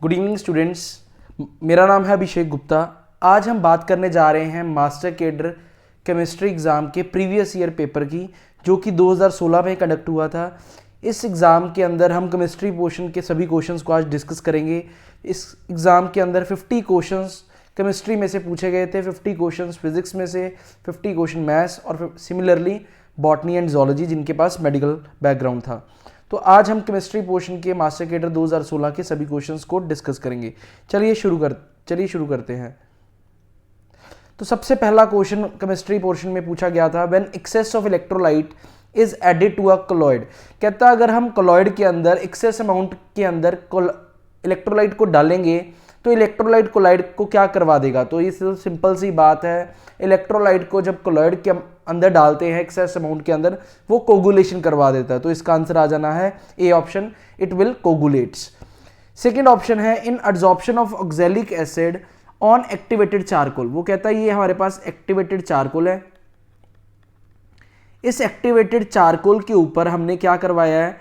Good evening students, मेरा नाम है अभिषेक गुप्ता। आज हम बात करने जा रहे हैं मास्टर केडर केमिस्ट्री एग्ज़ाम के प्रीवियस ईयर पेपर की, जो कि 2016 में कंडक्ट हुआ था। इस एग्ज़ाम के अंदर हम केमिस्ट्री पोर्शन के सभी क्वेश्चंस को आज डिस्कस करेंगे। इस एग्ज़ाम के अंदर 50 क्वेश्चंस केमिस्ट्री में से पूछे गए थे, 50 क्वेश्चंस फिजिक्स में से, 50 क्वेश्चन मैथ्स और सिमिलरली बॉटनी एंड जूलॉजी जिनके पास मेडिकल बैकग्राउंड था। तो आज हम केमिस्ट्री पोर्शन के मास्टर केडर 2016 के सभी क्वेश्चंस को डिस्कस करेंगे। चलिए शुरू करते हैं। तो सबसे पहला क्वेश्चन केमिस्ट्री पोर्शन में पूछा गया था, when excess of electrolyte is added to a colloid. कहता अगर हम कॉलॉइड के अंदर एक्सेस अमाउंट के अंदर इलेक्ट्रोलाइट को डालेंगे तो इलेक्ट्रोलाइट कोलाइड को क्या करवा देगा। तो ये सिंपल सी बात है, इलेक्ट्रोलाइट को जब कोलॉइड के अंदर डालते हैं एक्सेस अमाउंट के अंदर, वो कोगुलेशन करवा देता है। तो इसका आंसर आ जाना है A option, it will coagulates. Second option है in adsorption of oxalic acid on activated charcoal. वो कहता है ये हमारे पास एक्टिवेटेड चारकोल है, इस एक्टिवेटेड चारकोल के ऊपर हमने क्या करवाया है,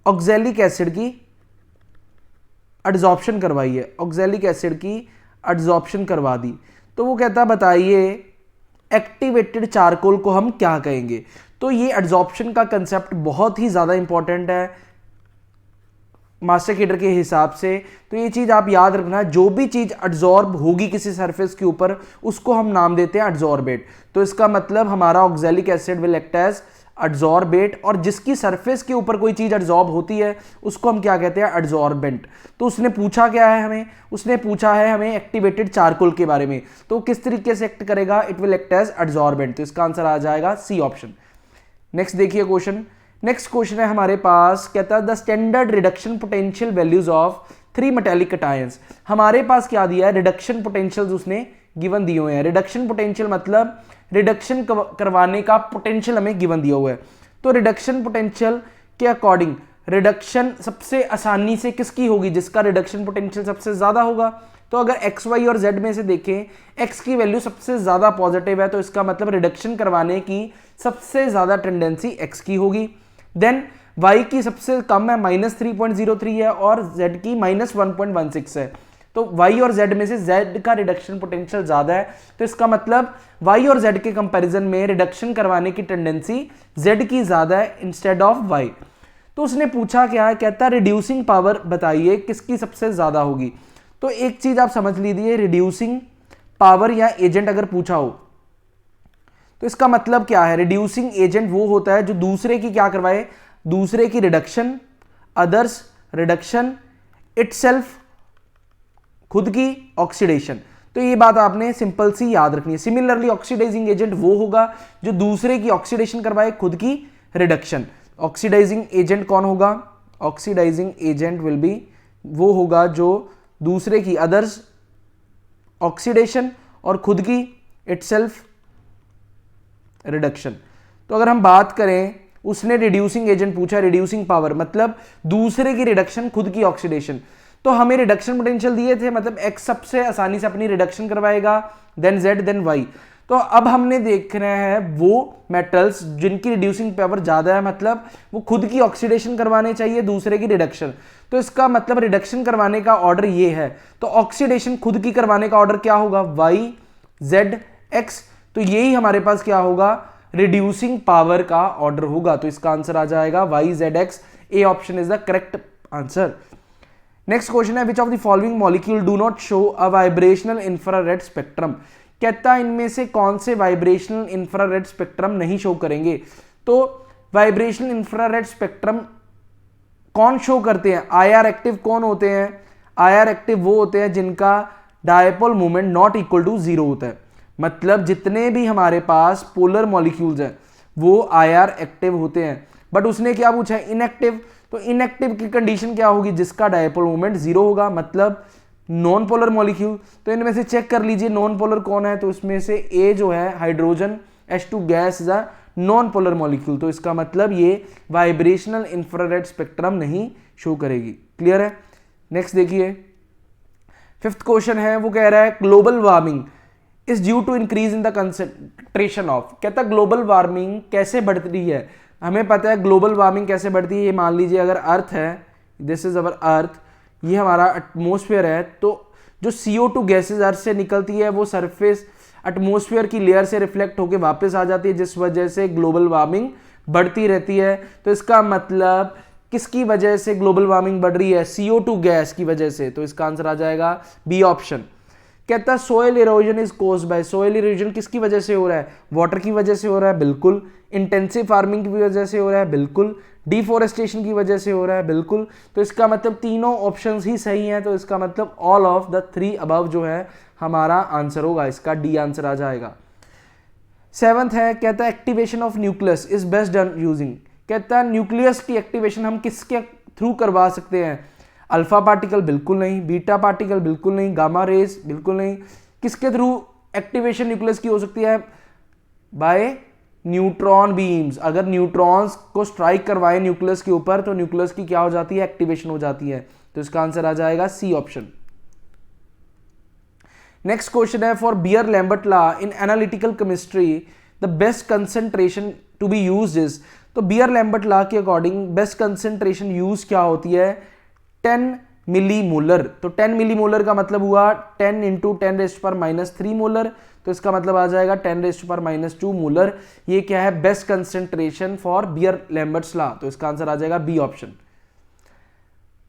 ऑक्सैलिक एसिड की एड्सॉर्प्शन करवाई है, ऑक्सैलिक एसिड की एड्सॉर्प्शन करवा दी। तो वो कहता बताइए एक्टिवेटेड चारकोल को हम क्या कहेंगे। तो ये एड्सॉर्प्शन का कंसेप्ट बहुत ही ज़्यादा इंपॉर्टेंट है मास्टर केडर के हिसाब से। तो ये चीज़ आप याद रखना, जो भी चीज़ एड्सॉर्ब होगी किसी सरफेस के ऊपर उसको हम नाम देते हैं एड्सॉर्बेट। तो इसका मतलब हमारा oxalic acid will act as adsorbate, और जिसकी सरफेस के ऊपर कोई चीज़ एड्सॉर्ब होती है उसको हम क्या कहते हैं, एड्सॉर्बेंट। तो उसने पूछा क्या है हमें, उसने पूछा है हमें एक्टिवेटेड चारकोल के बारे में। तो किस तरीके से एक्ट करेगा, it will act as adsorbent. तो इसका आंसर आ जाएगा सी ऑप्शन। नेक्स्ट देखिए क्वेश्चन, नेक्स्ट क्वेश्चन है हमारे पास, कहता है the standard reduction potential values of 3 metallic cations. हमारे पास क्या दिया है, रिडक्शन पोटेंशियल्स उसने गिवन दिए हुए हैं। रिडक्शन पोटेंशियल मतलब रिडक्शन करवाने का पोटेंशियल हमें गिवन दिया हुआ है। तो रिडक्शन पोटेंशियल के अकॉर्डिंग रिडक्शन सबसे आसानी से किसकी होगी, जिसका रिडक्शन पोटेंशियल सबसे ज्यादा होगा। तो अगर एक्स वाई और जेड में से देखें, एक्स की वैल्यू सबसे ज्यादा पॉजिटिव है, तो इसका मतलब रिडक्शन करवाने की सबसे ज्यादा टेंडेंसी एक्स की होगी। देन वाई की सबसे कम है, -3.03 है, और जेड की -1.16 है। तो y और z में से z का रिडक्शन पोटेंशियल ज्यादा है, तो इसका मतलब y और z के कंपैरिजन में रिडक्शन करवाने की टेंडेंसी z की ज्यादा है इंस्टेड ऑफ y। तो उसने पूछा क्या है, कहता रिड्यूसिंग पावर बताइए किसकी सबसे ज्यादा होगी। तो एक चीज आप समझ लीजिए, रिड्यूसिंग पावर या एजेंट अगर पूछा हो तो इसका मतलब क्या है, रिड्यूसिंग एजेंट वो होता है जो दूसरे की क्या करवाए, दूसरे की रिडक्शन, अदर्स रिडक्शन, इटसेल्फ खुद की ऑक्सीडेशन। तो ये बात आपने सिंपल सी याद रखनी है। सिमिलरली ऑक्सीडाइजिंग एजेंट वो होगा जो दूसरे की ऑक्सीडेशन करवाए, खुद की रिडक्शन। ऑक्सीडाइजिंग एजेंट कौन होगा, ऑक्सीडाइजिंग एजेंट विल बी वो होगा जो दूसरे की अदर्स ऑक्सीडेशन और खुद की इटसेल्फ रिडक्शन। तो अगर हम बात करें, उसने रिड्यूसिंग एजेंट पूछा, रिड्यूसिंग पावर मतलब दूसरे की रिडक्शन, खुद की ऑक्सीडेशन। तो हमें रिडक्शन पोटेंशियल दिए थे, मतलब x सबसे आसानी से अपनी रिडक्शन करवाएगा, देन z देन y। तो अब हमने देखना है वो मेटल्स जिनकी रिड्यूसिंग पावर ज्यादा है, मतलब वो खुद की ऑक्सीडेशन करवाने चाहिए, दूसरे की रिडक्शन। तो इसका मतलब रिडक्शन करवाने का ऑर्डर ये है, तो ऑक्सीडेशन खुद की करवाने का ऑर्डर क्या होगा, y z x। तो यही हमारे पास क्या होगा, रिड्यूसिंग पावर का ऑर्डर होगा। तो इसका आंसर आ जाएगा y z x, A option is the correct answer. Next question है, which of the following molecule do not show a vibrational infrared spectrum. कहता है इनमें से कौन से वाइब्रेशनल इंफ्रारेड स्पेक्ट्रम नहीं शो करेंगे। तो वाइब्रेशनल इंफ्रारेड स्पेक्ट्रम कौन शो करते हैं, आईआर एक्टिव कौन होते हैं, आईआर एक्टिव वो होते हैं जिनका dipole moment not equal to 0 होता है। मतलब जितने भी हमारे पास पोलर मॉलिक्यूल्स हैं वो आईआर एक्टिव होते हैं। बट उसने क्या पूछा है, इनएक्टिव। तो इनएक्टिव की कंडीशन क्या होगी, जिसका डायपोल मोमेंट 0 होगा, मतलब नॉन पोलर मॉलिक्यूल। तो इनमें से चेक कर लीजिए नॉन पोलर कौन है। तो इसमें से ए जो है hydrogen H2 gas is a non polar molecule. तो इसका मतलब ये वाइब्रेशनल इंफ्रारेड स्पेक्ट्रम नहीं शो करेगी। क्लियर है। नेक्स्ट देखिए, फिफ्थ क्वेश्चन है, वो कह रहा है global warming is due to increase in the concentration of. कहता ग्लोबल वार्मिंग कैसे बढ़ रही है। हमें पता है ग्लोबल वार्मिंग कैसे बढ़ती है। ये मान लीजिए अगर अर्थ है, दिस इज अवर अर्थ, ये हमारा एटमॉस्फेयर है। तो जो CO2 गैसेज अर्थ से निकलती है वो सरफेस एटमॉस्फेयर की लेयर से रिफ्लेक्ट होकर वापस आ जाती है, जिस वजह से ग्लोबल वार्मिंग बढ़ती रहती है। तो इसका मतलब किसकी वजह से ग्लोबल वार्मिंग बढ़ रही है? CO2 गैस की वजह से। तो इसका आंसर आ जाएगा बी ऑप्शन। कहता है soil erosion is caused by, soil erosion किसकी वजह से हो रहा है? वाटर की वजह से हो रहा है, बिल्कुल। इंटेंसिव फार्मिंग की वजह से हो रहा है, बिल्कुल। डिफोरेस्टेशन की वजह से हो रहा है, बिल्कुल। तो इसका मतलब तीनों ऑप्शंस ही सही हैं। तो इसका मतलब ऑल ऑफ द 3 अबव जो है हमारा आंसर होगा, इसका डी आंसर आ जाएगा। 7th है, कहता है activation of nucleus is best done using. कहता है न्यूक्लियस की एक्टिवेशन हम किसके थ्रू करवा सकते हैं? अल्फा पार्टिकल बिल्कुल नहीं, बीटा पार्टिकल बिल्कुल नहीं, गामा रेज बिल्कुल नहीं। किसके थ्रू एक्टिवेशन न्यूक्लियस की हो सकती है? By neutron beams. अगर न्यूट्रॉन्स को स्ट्राइक करवाए न्यूक्लियस के ऊपर तो न्यूक्लियस की क्या हो जाती है? एक्टिवेशन हो जाती है। तो इसका आंसर आ जाएगा सी ऑप्शन। नेक्स्ट क्वेश्चन है, for Beer Lambert law in analytical chemistry the best concentration to be used is. तो बियर लैम्बर्ट लॉ के अकॉर्डिंग बेस्ट कंसेंट्रेशन यूज क्या होती है? 10 मिलीमोलर। तो 10 मिलीमोलर का मतलब हुआ 10 इंटू 10⁻³ मोलर। तो इसका मतलब आ जाएगा 10⁻² मोलर। ये क्या है? Best concentration for Beer Lambert's law. तो इसका आंसर आ जाएगा B option.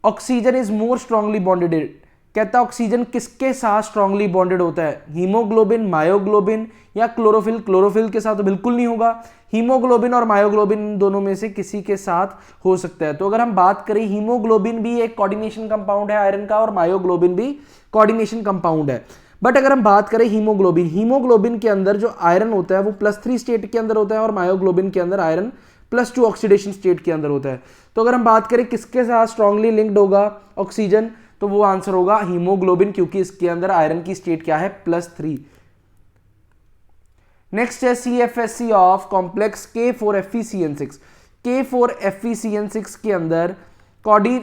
Oxygen is more strongly bonded. कहता है ऑक्सीजन किसके साथ स्ट्रांगली बॉन्डेड होता है? हीमोग्लोबिन, मायोग्लोबिन या क्लोरोफिल? क्लोरोफिल के साथ तो बिल्कुल नहीं होगा। हीमोग्लोबिन और मायोग्लोबिन दोनों में से किसी के साथ हो सकता है। तो अगर हम बात करें, हीमोग्लोबिन भी एक कोऑर्डिनेशन कंपाउंड है आयरन का और मायोग्लोबिन भी कोऑर्डिनेशन कंपाउंड है। बट अगर हम बात करें हीमोग्लोबिन, हीमोग्लोबिन के अंदर जो आयरन होता है वो +3 स्टेट के अंदर होता है और मायोग्लोबिन के अंदर आयरन +2 ऑक्सीडेशन स्टेट के अंदर होता है। तो अगर हम बात करें किसके साथ स्ट्रांगली लिंक्ड होगा ऑक्सीजन, तो वो आंसर होगा हीमोग्लोबिन, क्योंकि इसके अंदर आयरन की स्टेट क्या है? +3। नेक्स्ट है CFSC of complex K4FeCN6। K4FeCN6 के अंदर कॉडी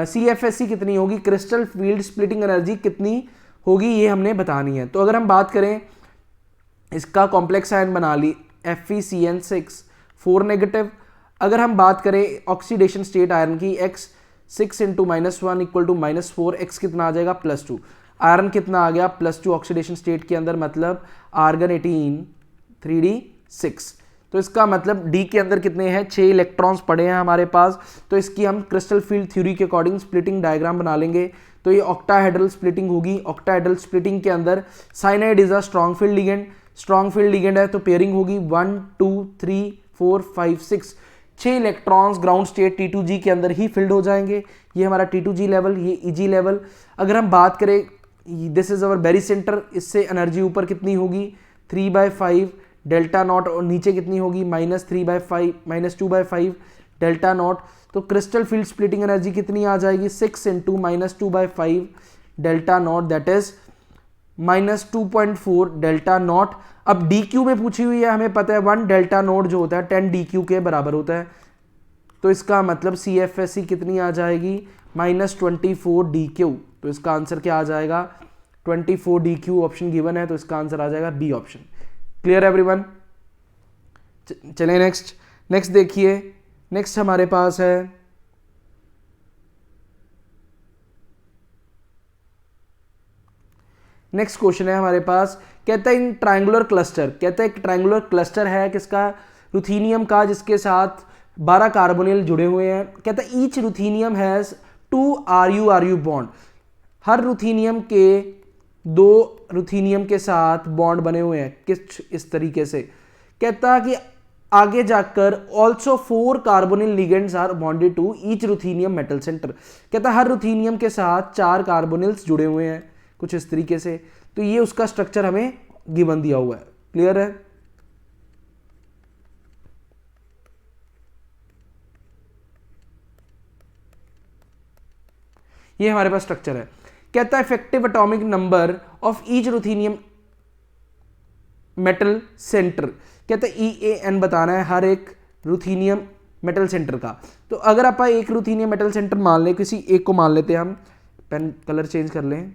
CFSC कितनी होगी? क्रिस्टल फील्ड स्प्लिटिंग एनर्जी कितनी होगी, ये हमने बतानी है। तो अगर हम बात करें, इसका कॉम्प्लेक्स आयन बना ली FeCN6 4 नेगेटिव। अगर हम बात करें ऑक्सीडेशन स्टेट आयरन की, X 6 × -1 = -4, X कितना आ जाएगा? +2। आयरन कितना आ गया? +2 ऑक्सीडेशन स्टेट के अंदर, मतलब आर्गन 18 3d6। तो इसका मतलब डी के अंदर कितने हैं? 6 इलेक्ट्रॉन्स पड़े हैं हमारे पास। तो इसकी हम क्रिस्टल फील्ड थ्योरी के अकॉर्डिंग स्प्लिटिंग डायग्राम बना लेंगे। तो ये ऑक्टाहेड्रल स्प्लिटिंग होगी। ऑक्टाहेड्रल स्प्लिटिंग के अंदर cyanide is a strong field ligand. Strong field ligand है तो पेयरिंग होगी 1 2 3 4 5 6। 6 इलेक्ट्रॉन्स ग्राउंड स्टेट T2G के अंदर ही फिल्ड हो जाएंगे। ये हमारा T2G लेवल, ये EG लेवल। अगर हम बात करें, this is our barycentre, इससे एनर्जी ऊपर कितनी होगी? 3/5 डेल्टा नॉट, और नीचे कितनी होगी? -3/5 -2/5 डेल्टा नॉट। तो क्रिस्टल फील्ड स्प्लिटिंग एनर्जी कितनी आ जाएगी? 6 × -2/5 delta not, that is -2.4 delta not. अब DQ में पूछी हुई है, हमें पता है 1 डेल्टा नॉट जो होता है 10 DQ के बराबर होता है। तो इसका मतलब CFSC कितनी आ जाएगी? -24 DQ। तो इसका आंसर क्या आ जाएगा? 24 DQ ऑप्शन गिवन है, तो इसका आंसर आ जाएगा बी ऑप्शन। Clear everyone? चलें नेक्स्ट देखिए। नेक्स्ट हमारे पास है नेक्स्ट क्वेश्चन है हमारे पास, कहता है इन ट्रायंगुलर क्लस्टर। कहता है एक ट्रायंगुलर क्लस्टर है किसका? रुथीनियम का, जिसके साथ 12 कार्बोनिल जुड़े हुए हैं। कहता है ईच रुथीनियम हैज 2 RU-RU बॉन्ड। हर रुथीनियम के 2 रुथीनियम के साथ बॉन्ड बने हुए हैं, किस इस तरीके से। कहता है कि आगे जाकर also 4 carbonyl ligands are bonded to each ruthenium metal centre. कहता है हर रुथीनियम के साथ 4 कार्बोनिल्स जुड़े हुए हैं, कुछ इस तरीके से। तो ये उसका स्ट्रक्चर हमें गिवन दिया हुआ है। क्लियर है? ये हमारे पास स्ट्रक्चर है। कहता है effective atomic number of each ruthenium metal centre. कहता है EAN बताना है हर एक रुथीनियम मेटल सेंटर का। तो अगर आप एक रुथीनियम मेटल सेंटर मान लें, किसी एक को मान लेते हैं हम, पेन कलर चेंज कर लें।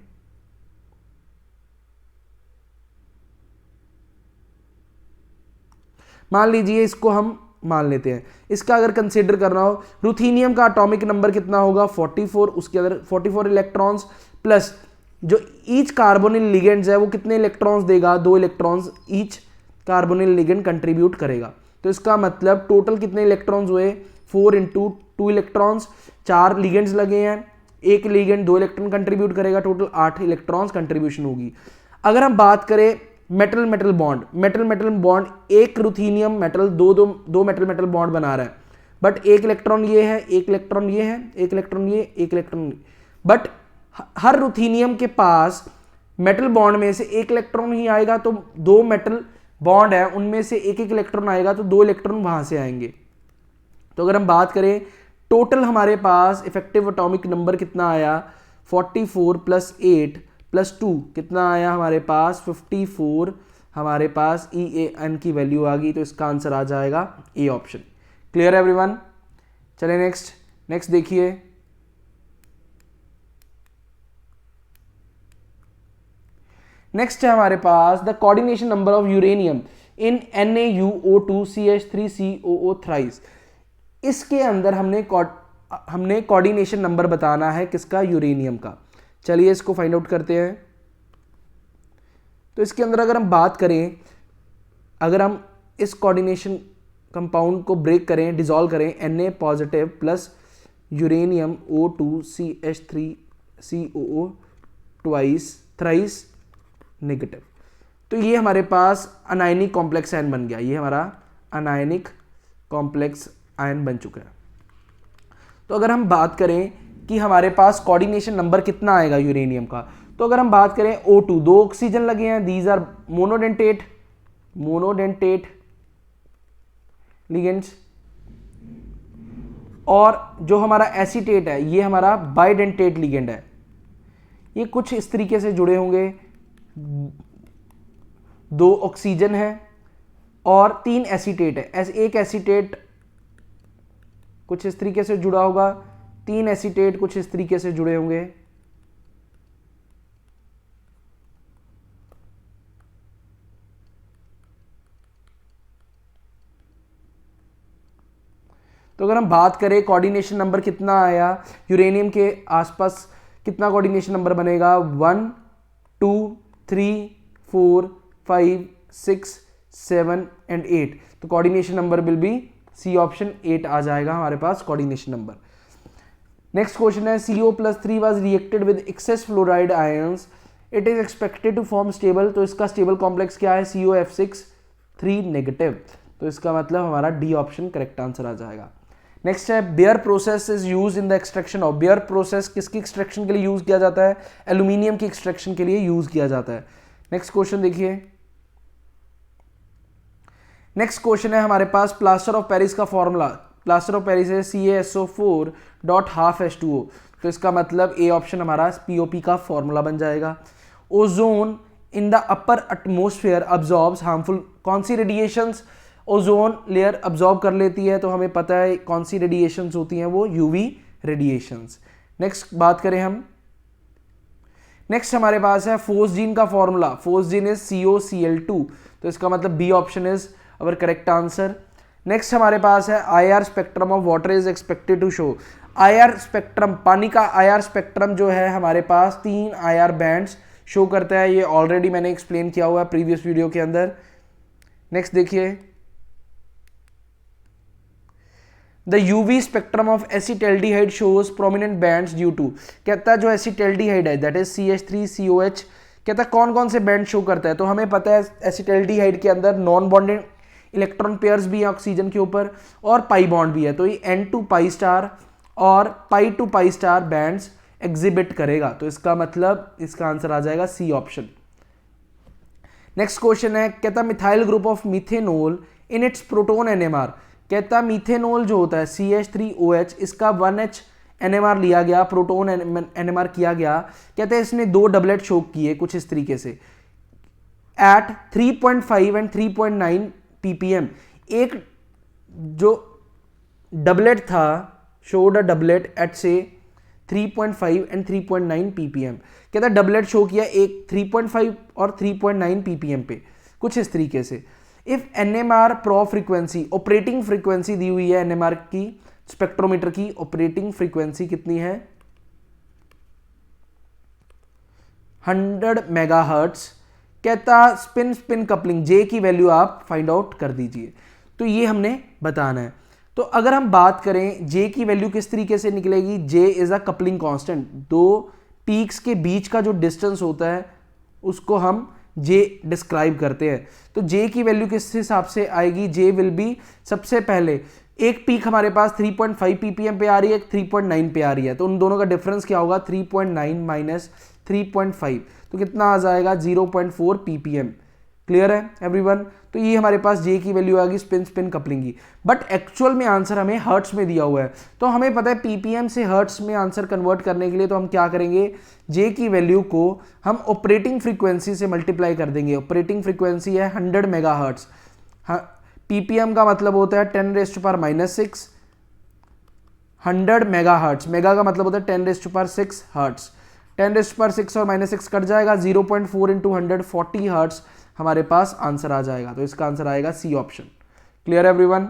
मान लीजिए इसको हम मान लेते हैं। इसका अगर कंसिडर करना हो, रुथीनियम का एटॉमिक नंबर कितना होगा 44, उसके अंदर 44 इलेक्ट्रॉन्स प्लस जो ईच कार्बोनिल लिगेंड्स है वो कितने इलेक्ट्रॉन्स देगा, 2 electrons each carbonyl ligand contribute करेगा। तो इसका मतलब टोटल कितने इलेक्ट्रॉन्स हुए 4 × 2 इलेक्ट्रॉन्स, 4 लिगेंड्स लगे हैं, एक लिगेंड 2 इलेक्ट्रॉन कंट्रीब्यूट करेगा, टोटल 8 इलेक्ट्रॉन्स कंट्रीब्यूशन होगी। अगर हम बात करें metal metal bond, metal metal bond, एक रुथीनियम मेटल दो मेटल मेटल बॉन्ड बना रहा है, बट एक इलेक्ट्रॉन ये है, एक इलेक्ट्रॉन ये है, एक इलेक्ट्रॉन ये, एक इलेक्ट्रॉन ये, बट हर रुथीनियम के पास मेटल बॉन्ड में से एक इलेक्ट्रॉन ही आएगा, तो 2 मेटल बॉन्ड है उनमें से एक एक इलेक्ट्रॉन आएगा, तो 2 इलेक्ट्रॉन वहां से आएंगे। तो अगर हम बात करें टोटल हमारे पास इफेक्टिव एटॉमिक नंबर कितना आया 44 + 8 + 2 कितना आया हमारे पास 54, हमारे पास EAN की वैल्यू आ गई, तो इसका आंसर आ जाएगा ए ऑप्शन। क्लियर है एवरीवन? चलिए नेक्स्ट देखिए, नेक्स्ट है हमारे पास the coordination number of uranium in NaUO2CH3COO thrice. इसके अंदर हमने कोऑर्डिनेशन नंबर बताना है किसका, यूरेनियम का। चलिए इसको फाइंड आउट करते हैं। तो इसके अंदर अगर हम बात करें, अगर हम इस कोऑर्डिनेशन कंपाउंड को ब्रेक करें, डिसॉल्व करें, Na positive plus uranium O2CH3COO thrice negative, तो ये हमारे पास अनायनिक कॉम्प्लेक्स आयन बन गया, ये हमारा अनायनिक कॉम्प्लेक्स आयन बन चुका है। तो अगर हम बात करें कि हमारे पास कोऑर्डिनेशन नंबर कितना आएगा यूरेनियम का, तो अगर हम बात करें O2, 2 ऑक्सीजन लगे हैं, दीज आर मोनोडेंटेट लिगेंड्स, और जो हमारा एसीटेट है ये हमारा बाइडेंटेट लिगेंड है। ये कुछ इस तरीके से जुड़े होंगे, 2 ऑक्सीजन है और 3 एसीटेट है, एक एसीटेट कुछ इस तरीके से जुड़ा होगा, 3 एसीटेट कुछ इस तरीके से जुड़े होंगे। तो अगर हम बात करें कोऑर्डिनेशन नंबर कितना आया यूरेनियम के आसपास, कितना कोऑर्डिनेशन नंबर बनेगा 1 2 3 4 5 6 7 एंड 8, तो coordination number will be C option 8 आ जाएगा हमारे पास कोऑर्डिनेशन नंबर। नेक्स्ट क्वेश्चन है CO+3 was reacted with excess fluoride ions, it is expected to form stable, तो इसका स्टेबल कॉम्प्लेक्स क्या है COF6 नेगेटिव, तो इसका मतलब हमारा डी ऑप्शन करेक्ट आंसर आ जाएगा। नेक्स्ट है bear process is use in the extraction of, bear process किसकी एक्सट्रैक्शन के लिए यूज किया जाता है, एल्यूमिनियम की एक्सट्रैक्शन के लिए यूज किया जाता है। नेक्स्ट क्वेश्चन देखिए, नेक्स्ट क्वेश्चन है हमारे पास प्लास्टर ऑफ पेरिस का फॉर्मूला, प्लास्टर ऑफ पेरिस है CaSO4.12H2O, तो इसका मतलब ए ऑप्शन हमारा POP का फॉर्मूला बन जाएगा। Ozone in the upper atmosphere absorbs harmful, कौन सी रेडिएशंस ओजोन लेयर अब्जॉर्ब कर लेती है, तो हमें पता है कौन सी रेडिएशंस होती हैं, वो UV रेडिएशंस। नेक्स्ट बात करें हम, नेक्स्ट हमारे पास है फोस्जीन का फॉर्मूला, फोस्जीन इज COCl2, तो इसका मतलब B option is our correct answer. Next हमारे पास है IR spectrum of water is expected to show, IR spectrum, पानी का IR स्पेक्ट्रम जो है हमारे पास 3 IR बैंड्स शो करता है, ये ऑलरेडी मैंने एक्सप्लेन किया हुआ है प्रीवियस वीडियो के अंदर। नेक्स्ट देखिए, the UV spectrum of acetaldehyde shows prominent bands due to, कहता है जो एसिटल्डिहाइड है दैट इज CH3COH, कहता है कौन कौन से बैंड शो करता है, तो हमें पता है एसिटल्डिहाइड के अंदर नॉन बॉन्डेड इलेक्ट्रॉन पेयर्स भी हैं ऑक्सीजन के ऊपर और पाई बॉन्ड भी है, तो ये N2 पाई स्टार और pi to pi star bands exhibit करेगा, तो इसका मतलब इसका आंसर आ जाएगा सी ऑप्शन। नेक्स्ट क्वेश्चन है, कहता methyl group of methanol in its proton NMR, कहता मीथेनॉल जो होता है CH3OH, इसका 1H NMR लिया गया, प्रोटोन NMR किया गया, कहते हैं इसने 2 डबलेट शो किए कुछ इस तरीके से एट 3.5 एंड 3.9 ppm, एक जो डबलेट था शोड अ डबलेट एट से 3.5 एंड 3.9 ppm, कहता है डबलेट शो किया एक 3.5 और 3.9 ppm पे कुछ इस तरीके से। If NMR pro frequency, operating frequency दी हुई है NMR की, स्पेक्ट्रोमीटर की ऑपरेटिंग फ्रीक्वेंसी कितनी है 100 मेगाहर्ट्ज, कहता स्पिन स्पिन कपलिंग J की वैल्यू आप फाइंड आउट कर दीजिए। तो ये हमने बताना है। तो अगर हम बात करें J की वैल्यू किस तरीके से निकलेगी, J is a coupling constant, दो पीक्स के बीच का जो डिस्टेंस होता है उसको हम J डिस्क्राइब करते हैं। तो J की वैल्यू किस हिसाब से आएगी, J विल बी, सबसे पहले एक पीक हमारे पास 3.5 ppm पे आ रही है, 3.9 पे आ रही है, तो उन दोनों का डिफरेंस क्या होगा 3.9 माइनस 3.5, तो कितना आ जाएगा 0.4 ppm। क्लियर है एवरीवन। तो ये हमारे पास J की वैल्यू आ गई स्पिन स्पिन कपलिंग की। बट एक्चुअल में आंसर हमें हर्ट्स में दिया हुआ है, तो हमें पता है ppm से हर्ट्स में आंसर कन्वर्ट करने के लिए तो हम क्या करेंगे, J की वैल्यू को हम ऑपरेटिंग फ्रीक्वेंसी से मल्टीप्लाई कर देंगे। ऑपरेटिंग फ्रीक्वेंसी है 100 मेगाहर्ट्ज, ppm का मतलब होता है 10⁻⁻6, 100 मेगाहर्ट्ज, मेगा का मतलब होता है 10⁻6 हर्ट्ज, 10⁻6 और -6 कट जाएगा, 0.4 इंटू 100 40 हर्ट्ज हमारे पास आंसर आ जाएगा। तो इसका आंसर आएगा C option. Clear everyone.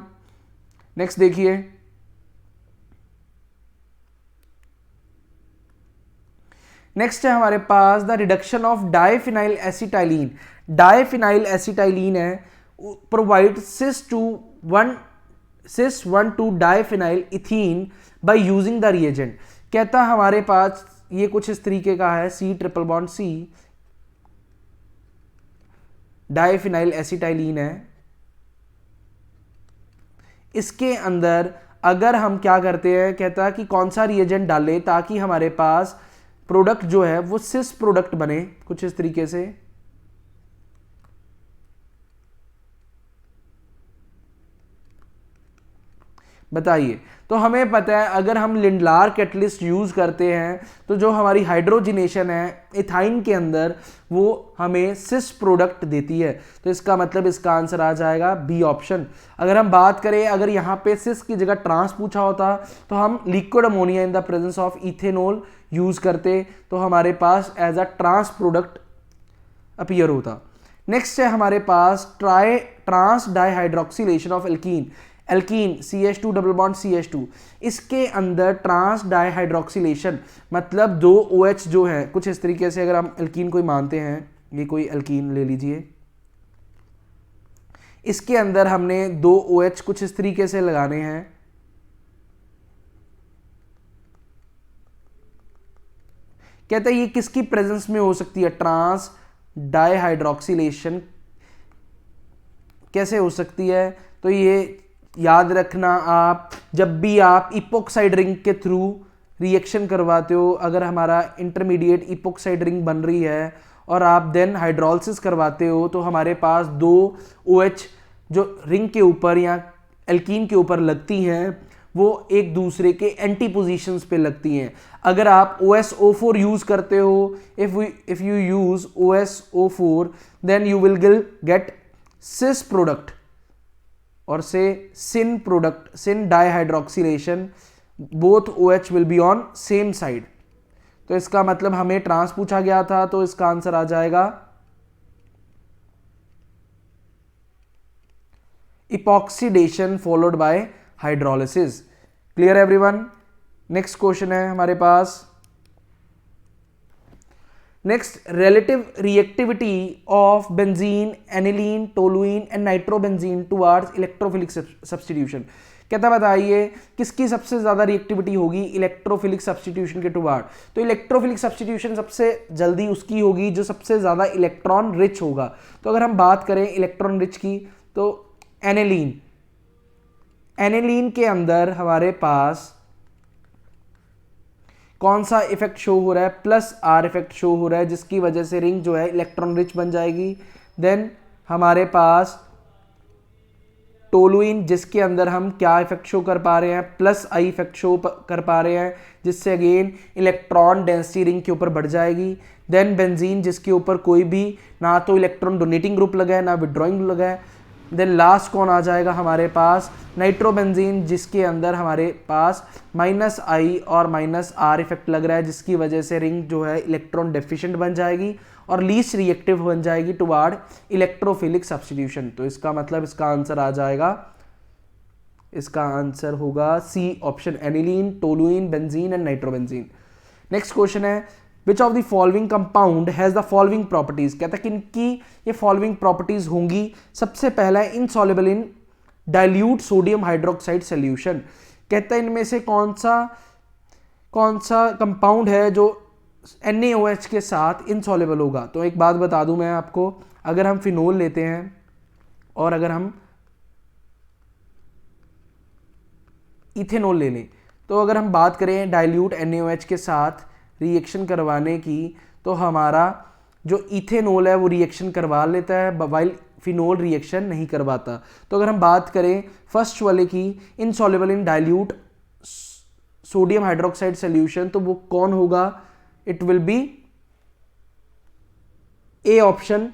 Next देखिए, नेक्स्ट है हमारे पास the reduction of diphenyl acetylene. Diphenyl acetylene है provide cis 1,2 diphenyl ethene by using the reagent. कहता हमारे पास ये कुछ इस तरीके का है, C∧C डाइफिनाइल एसिटाइलिन है। इसके अंदर अगर हम क्या करते हैं, कहता कि कौन सा रिएजेंट डालें ताकि हमारे पास प्रोडक्ट जो है वो सिस प्रोडक्ट बने, कुछ इस तरीके से। बताइए। तो हमें पता है अगर हम लिंडलार कैटलिस्ट यूज करते हैं तो जो हमारी हाइड्रोजिनेशन है इथाइन के अंदर वो हमें सिस प्रोडक्ट देती है। तो इसका मतलब इसका आंसर आ जाएगा बी ऑप्शन। अगर हम बात करें, अगर यहाँ पे सिस की जगह ट्रांस पूछा होता तो हम liquid ammonia in the presence of ethanol use करते, तो हमारे पास as a trans product appear होता। नेक्स्ट है हमारे पास trans dihydroxylation of alkene. Alkene CH2 double bond CH2, इसके अंदर ट्रांस डाइहाइड्रोक्सिलेशन मतलब दो OH जो है कुछ इस तरीके से, अगर हम एल्कीन कोई मानते हैं, ये कोई एल्कीन ले लीजिए, इसके अंदर हमने दो OH कुछ इस तरीके से लगाने हैं। कहते हैं ये किसकी प्रेजेंस में हो सकती है, ट्रांस डाइहाइड्रोक्सिलेशन कैसे हो सकती है। तो ये याद रखना, आप जब भी आप इपोक्साइड रिंग के थ्रू रिएक्शन करवाते हो, अगर हमारा इंटरमीडिएट इपोक्साइड रिंग बन रही है और आप देन हाइड्रोलिसिस करवाते हो तो हमारे पास दो OH जो रिंग के ऊपर या एल्कीन के ऊपर लगती हैं वो एक दूसरे के एंटी पोजीशंस पे लगती हैं। अगर आप OSO4 यूज करते हो, if you use OSO4 then you will get cis product और से syn product, syn dihydroxylation, both OH will be on same side. तो इसका मतलब हमें ट्रांस पूछा गया था, तो इसका आंसर आ जाएगा epoxidation followed by hydrolysis. Clear everyone. Next question है हमारे पास, next relative reactivity of benzene, aniline, toluene and nitrobenzene towards electrophilic substitution। कहता बताइए किसकी सबसे ज्यादा रिएक्टिविटी होगी इलेक्ट्रोफिलिक सब्सटीट्यूशन के टुवार्ड। तो इलेक्ट्रोफिलिक सब्सटीट्यूशन सबसे जल्दी उसकी होगी जो सबसे ज्यादा इलेक्ट्रॉन रिच होगा। तो अगर हम बात करें इलेक्ट्रॉन रिच की तो एनिलीन, एनिलीन के अंदर हमारे पास कौन सा इफेक्ट शो हो रहा है, +R इफेक्ट शो हो रहा है, जिसकी वजह से रिंग जो है इलेक्ट्रॉन रिच बन जाएगी। देन हमारे पास टोलुइन, जिसके अंदर हम क्या इफेक्ट शो कर पा रहे हैं, +I इफेक्ट शो कर पा रहे हैं, जिससे अगेन इलेक्ट्रॉन डेंसिटी रिंग के ऊपर बढ़ जाएगी। देन बेंजीन, जिसके ऊपर कोई भी ना तो इलेक्ट्रॉन डोनेटिंग ग्रुप लगा है ना विड्रॉइंग ग्रुप लगा है। देन लास्ट कौन आ जाएगा हमारे पास, नाइट्रोबेंजीन, जिसके अंदर हमारे पास -I और -R इफेक्ट लग रहा है, जिसकी वजह से रिंग जो है इलेक्ट्रॉन डेफिशिएंट बन जाएगी और लीस्ट रिएक्टिव बन जाएगी टुवार्ड इलेक्ट्रोफिलिक सब्स्टिट्यूशन। तो इसका मतलब इसका आंसर आ जाएगा, इसका आंसर होगा C option, aniline, toluene, benzene and nitrobenzene. Next question है which of the following compound has the following properties. कहता है किनकी ये फॉलोइंग प्रॉपर्टीज होंगी। सबसे पहला है insoluble in dilute sodium hydroxide solution. कहता है इनमें से कौन सा कंपाउंड है जो NaOH के साथ इनसॉल्युबल होगा। तो एक बात बता दूं मैं आपको, अगर हम फिनोल लेते हैं और अगर हम इथेनॉल ले लें, तो अगर हम बात करें डाइल्यूट NaOH के साथ रिएक्शन करवाने की, तो हमारा जो इथेनॉल है वो रिएक्शन करवा लेता है, वाइल फिनोल रिएक्शन नहीं करवाता। तो अगर हम बात करें फर्स्ट वाले की, insoluble in dilute sodium hydroxide solution, तो वो कौन होगा, it will B A option,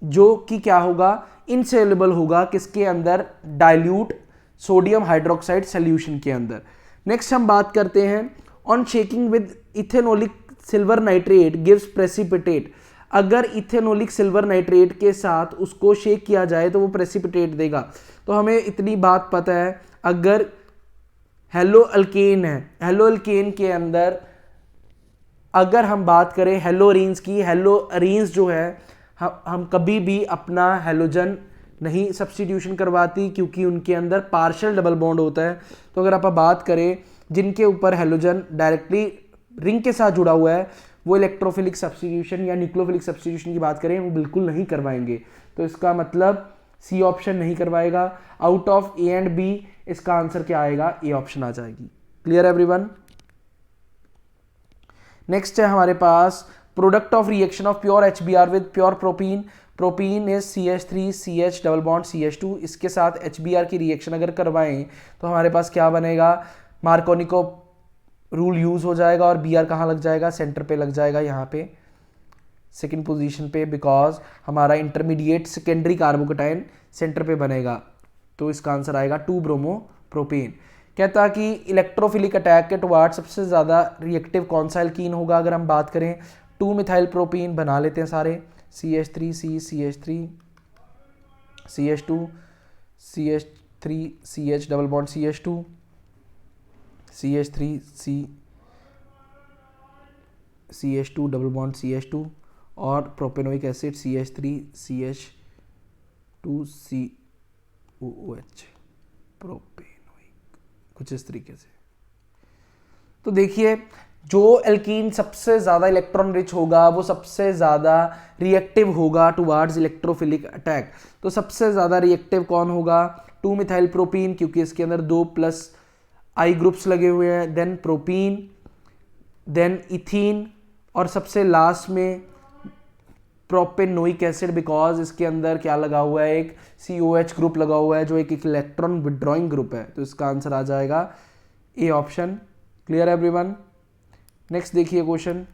जो कि क्या होगा, इनसॉल्युबल होगा किसके अंदर, डाइल्यूट सोडियम हाइड्रोक्साइड सॉल्यूशन के अंदर। नेक्स्ट हम बात करते हैं on shaking with ethanolic silver nitrate gives precipitate. अगर इथेनोलिक सिल्वर नाइट्रेट के साथ उसको शेक किया जाए तो वो प्रेसिपिटेट देगा। तो हमें इतनी बात पता है, अगर हेलो अल्केन है, हेलो अल्केन के अंदर अगर हम बात करें हेलोरीन्स की, हेलोरीन्स जो है हम कभी भी अपना हेलोजन नहीं सब्स्टिट्यूशन करवाती, क्योंकि उनके अंदर पार्शियल डबल बॉन्ड होता है। तो अगर आप बात करें जिनके ऊपर हेलोजन डायरेक्टली रिंग के साथ जुड़ा हुआ है, वो इलेक्ट्रोफिलिक सब्स्टिट्यूशन या न्यूक्लियोफिलिक सब्स्टिट्यूशन की बात करें वो बिल्कुल नहीं करवाएंगे। तो इसका मतलब सी ऑप्शन नहीं करवाएगा। Out of A and B इसका आंसर क्या आएगा, ए ऑप्शन आ जाएगी। Clear everyone. नेक्स्ट है हमारे पास product of reaction of pure HBr with pure propene. Propene is CH3 CH double bond CH2। इसके साथ HBr की रिएक्शन अगर करवाएं तो हमारे पास क्या बनेगा, मार्कोनिको रूल यूज हो जाएगा और Br कहाँ लग जाएगा, सेंटर पे लग जाएगा, यहाँ पे सेकेंड पोजीशन पे, बिकॉज हमारा इंटरमीडिएट सेकेंडरी कार्बोकेटाइन सेंटर पे बनेगा। तो इसका आंसर आएगा 2 ब्रोमो प्रोपेन। कहता है कि इलेक्ट्रोफिलिक अटैक के टुवार्ड सबसे ज़्यादा रिएक्टिव कौन सा एल्कीन होगा। अगर हम बात करें 2 मिथाइल प्रोपीन बना लेते हैं सारे, CH3 CH3 CH2 CH3 CH double bond CH2 CH3 CH2 double bond CH2 और propanoic acid CH3 CH2 COOH propanoic, कुछ इस तरीके से। तो देखिए जो एल्कीन सबसे ज़्यादा इलेक्ट्रॉन रिच होगा वो सबसे ज़्यादा रिएक्टिव होगा टुवार्ड्स इलेक्ट्रोफिलिक अटैक। तो सबसे ज़्यादा रिएक्टिव कौन होगा, 2 मिथाइल प्रोपीन, क्योंकि इसके अंदर 2+ I ग्रुप्स लगे हुए हैं, देन प्रोपीन, देन इथीन, और सबसे लास्ट में प्रोपेनोइक एसिड, बिकॉज इसके अंदर क्या लगा हुआ है, एक COH ग्रुप लगा हुआ है जो एक इलेक्ट्रॉन विड्रॉइंग ग्रुप है। तो इसका आंसर आ जाएगा A option. Clear everyone. Next देखिए क्वेश्चन।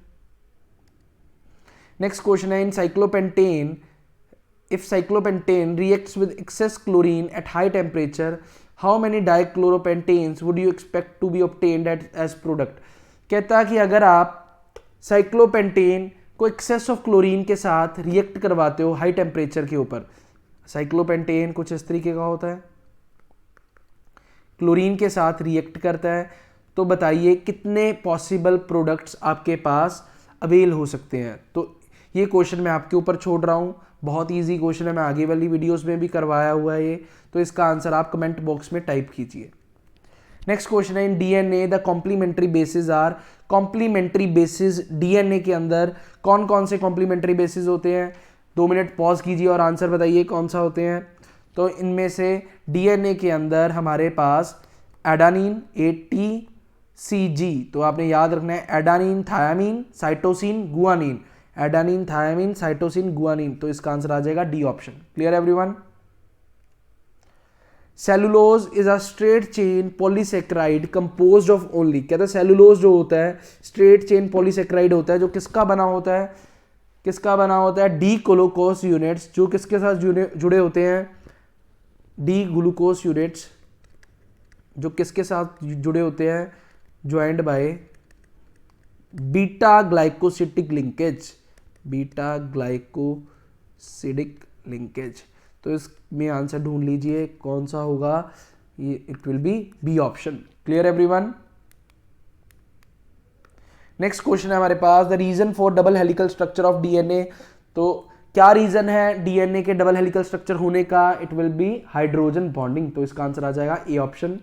नेक्स्ट क्वेश्चन है in cyclopentane, if cyclopentane reacts with excess chlorine at high temperature, how many dichloropentanes would you expect to be obtained as product. कहता है कि अगर आप cyclopentane को access of chlorine के साथ रिएक्ट करवाते हो हाई टेम्परेचर के ऊपर, साइक्लोपेंटेन कुछ इस तरीके का होता है, क्लोरीन के साथ रिएक्ट करता है, तो बताइए कितने पॉसिबल प्रोडक्ट्स आपके पास अवेल हो सकते हैं। तो ये क्वेश्चन मैं आपके ऊपर छोड़ रहा हूँ, बहुत इजी क्वेश्चन है, मैं आगे वाली वीडियोस में भी करवाया हुआ है ये। तो इसका आंसर आप कमेंट बॉक्स में टाइप कीजिए। नेक्स्ट क्वेश्चन है in DNA the complementary bases are. Complementary bases DNA के अंदर कौन कौन से कॉम्प्लीमेंट्री बेसिस होते हैं। 2 मिनट पॉज कीजिए और आंसर बताइए कौन सा होते हैं। तो इनमें से DNA के अंदर हमारे पास एडानिन ATCG, तो आपने याद रखना है adenine thymine cytosine guanine, adenine thymine cytosine guanine. तो इसका आंसर आ जाएगा D option. Clear everyone. Cellulose is a straight chain polysaccharide composed of only. कहते हैं सेलुलोज जो होता है स्ट्रेट चेन पॉलीसेक्राइड होता है, जो किसका बना होता है, किसका बना होता है, डी ग्लूकोज यूनिट्स, जो किसके साथ जुड़े होते हैं, डी ग्लूकोज यूनिट्स, जो किसके साथ जुड़े होते हैं, joined by beta glycosidic linkage, beta glycosidic linkage. तो इसमें आंसर ढूंढ लीजिए कौन सा होगा, ये it will be B option. Clear everyone. Next question है हमारे पास, the reason for double helical structure of DNA. तो क्या रीजन है डीएनए के डबल हेलिकल स्ट्रक्चर होने का, it will B hydrogen bonding. तो इसका आंसर आ जाएगा A option.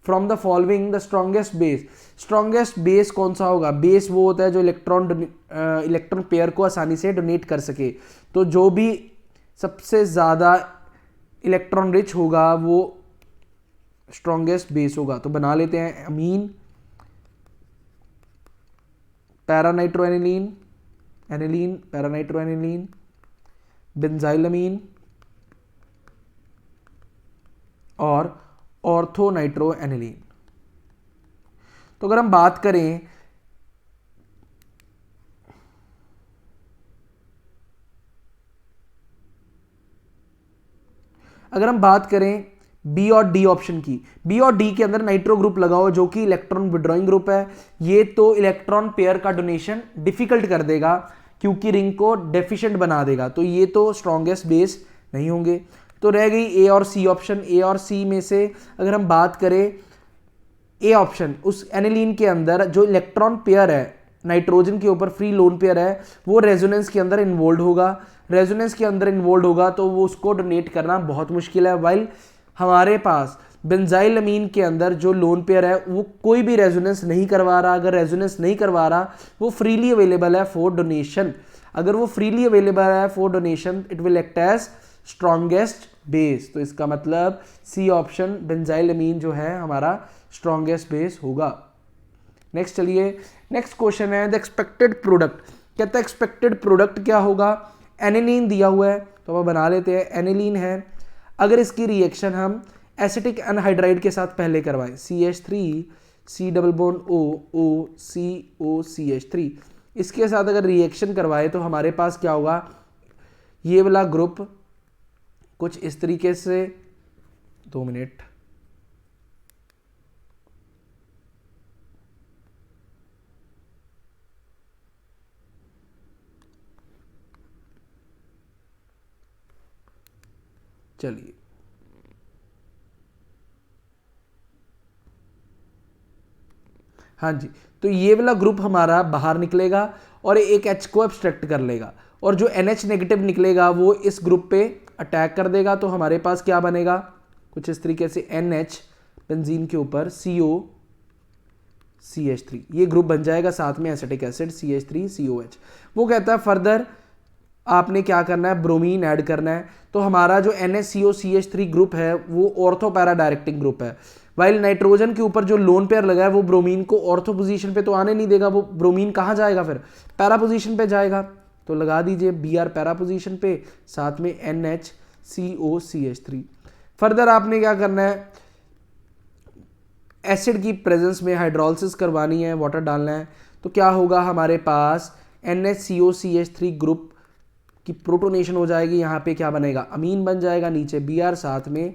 From the following the strongest base, strongest base कौन सा होगा, बेस वो होता है जो इलेक्ट्रॉन पेयर को आसानी से डोनेट कर सके। तो जो भी सबसे ज्यादा इलेक्ट्रॉन रिच होगा वो स्ट्रॉन्गेस्ट बेस होगा। तो बना लेते हैं अमीन, पैरानाइट्रोएनिलीन, एनिलीन, पैरानाइट्रोएनिलीन, बेंजाइलमीन और ऑर्थोनाइट्रोएनिलीन। तो अगर हम बात करें बी और डी ऑप्शन की, बी और डी के अंदर नाइट्रो ग्रुप लगाओ जो कि इलेक्ट्रॉन विड्रॉइंग ग्रुप है। ये तो इलेक्ट्रॉन पेयर का डोनेशन डिफिकल्ट कर देगा क्योंकि रिंग को डेफिशिएंट बना देगा। तो ये तो स्ट्रॉन्गेस्ट बेस नहीं होंगे। तो रह गई ए और सी ऑप्शन। ए और सी में से अगर हम बात करें, ए ऑप्शन, उस एनिलीन के अंदर जो इलेक्ट्रॉन पेयर है नाइट्रोजन के ऊपर फ्री लोन पेयर है, वो रेजोनेंस के अंदर इन्वॉल्व होगा। रेजोनेंस के अंदर इन्वॉल्व होगा तो वो उसको डोनेट करना बहुत मुश्किल है। वाइल हमारे पास बेंजाइलमीन के अंदर जो लोन पेयर है वो कोई भी रेजोनेंस नहीं करवा रहा। अगर रेजोनेंस नहीं करवा रहा, वो फ्रीली अवेलेबल है फॉर डोनेशन। अगर वो फ्रीली अवेलेबल है for donation, it will act as strongest base. तो इसका मतलब सी ऑप्शन बेंजाइलमीन जो है हमारा स्ट्रॉन्गेस्ट बेस होगा। नेक्स्ट चलिए, नेक्स्ट क्वेश्चन है द एक्सपेक्टेड प्रोडक्ट। कहता है एक्सपेक्टेड प्रोडक्ट क्या होगा, एनिलीन दिया हुआ है तो हम बना लेते हैं। एनिलीन है, अगर इसकी रिएक्शन हम एसिटिक एनहाइड्राइड के साथ पहले करवाएं, CH3 C double bond O COCH3, इसके साथ अगर रिएक्शन करवाए तो हमारे पास क्या होगा, ये वाला ग्रुप कुछ इस तरीके से, 2 मिनट, चलिए हाँ जी। तो ये वाला ग्रुप हमारा बाहर निकलेगा और एक H को एब्स्ट्रैक्ट कर लेगा और जो NH नेगेटिव निकलेगा वो इस ग्रुप पे अटैक कर देगा। तो हमारे पास क्या बनेगा, कुछ इस तरीके से NH बेंजीन के ऊपर COCH3, ये ग्रुप बन जाएगा, साथ में एसिटिक एसिड CH3COH। वो कहता है फर्दर आपने क्या करना है, ब्रोमीन ऐड करना है। तो हमारा जो NHCOCH3 ग्रुप है वो ऑर्थो पैरा डायरेक्टिंग ग्रुप है। वाइल नाइट्रोजन के ऊपर जो लोन पेयर लगा है वो ब्रोमीन को ऑर्थो पोजीशन पे तो आने नहीं देगा, वो ब्रोमीन कहाँ जाएगा, फिर पैरा पोजीशन पे जाएगा। तो लगा दीजिए Br पैरा पोजीशन पे, साथ में NHCOCH3। फर्दर आपने क्या करना है, एसिड की प्रेजेंस में हाइड्रोलिसिस करवानी है, वाटर डालना है। तो क्या होगा, हमारे पास NHCOCH3 ग्रुप की प्रोटोनेशन हो जाएगी। यहाँ पे क्या बनेगा, अमीन बन जाएगा, नीचे Br, साथ में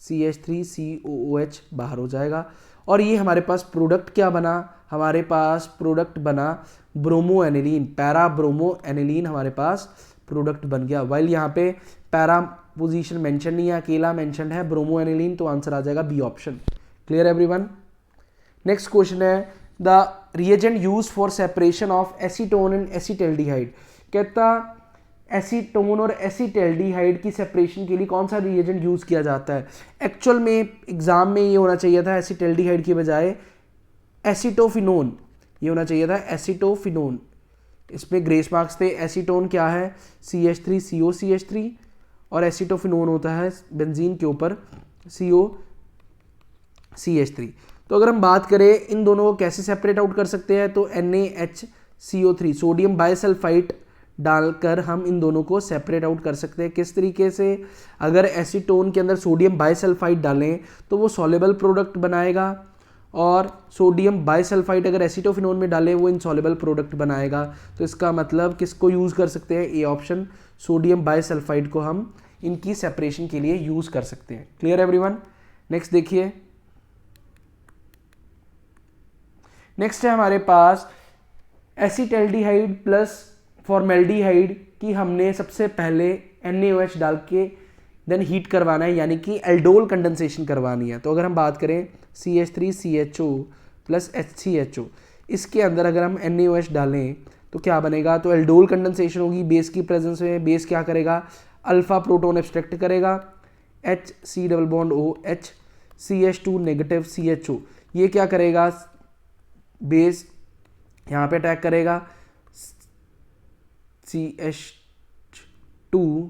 CH3COOH बाहर हो जाएगा। और ये हमारे पास प्रोडक्ट क्या बना, हमारे पास प्रोडक्ट बना bromo aniline, para bromo aniline हमारे पास प्रोडक्ट बन गया। वाइल यहाँ पे पैरा पोजीशन मेंशन नहीं है, अकेला मेंशन है ब्रोमो एनिलीन। तो आंसर आ जाएगा B option. Clear everyone. Next question है the reagent use for separation of acetone and acetaldehyde. कहता एसीटोन और एसिटल्डिहाइड की सेपरेशन के लिए कौन सा रिएजेंट यूज किया जाता है। एक्चुअल में एग्जाम में ये होना चाहिए था एसिटल्डिहाइड की बजाय एसिटोफिनोन, ये होना चाहिए था एसिटोफिनोन। इसमें ग्रेस मार्क्स थे। एसीटोन क्या है, CH3COCH3 और एसिटोफिनोन होता है बेंजीन के ऊपर COCH3। तो अगर हम बात करें इन दोनों को कैसे सेपरेट आउट कर सकते हैं, तो NaHCO3 सोडियम बाइसल्फाइड डालकर हम इन दोनों को सेपरेट आउट कर सकते हैं। किस तरीके से, अगर एसीटोन के अंदर सोडियम बाइसल्फाइड डालें तो वो सॉल्युबल प्रोडक्ट बनाएगा, और सोडियम बाइसल्फाइड अगर एसिटोफिनोन में डालें वो इनसॉल्युबल प्रोडक्ट बनाएगा। तो इसका मतलब किसको यूज़ कर सकते हैं, ए ऑप्शन, सोडियम बाइसल्फाइड को हम इनकी सेपरेशन के लिए यूज़ कर सकते हैं। Clear everyone. नेक्स्ट देखिए, नेक्स्ट है हमारे पास एसिटल्डिहाइड प्लस फॉर्मेल्डिहाइड की हमने सबसे पहले NaOH डाल के देन हीट करवाना है, यानी कि एल्डोल कंडेंसेशन करवानी है। तो अगर हम बात करें CH3CHO प्लस HCHO, इसके अंदर अगर हम NaOH डालें तो क्या बनेगा, तो एल्डोल कंडेंसेशन होगी बेस की प्रेजेंस में। बेस क्या करेगा, अल्फा प्रोटोन एब्स्ट्रैक्ट करेगा, HC double bond OH, CH2 negative CHO, ये क्या करेगा, बेस यहाँ पे अटैक करेगा, CH2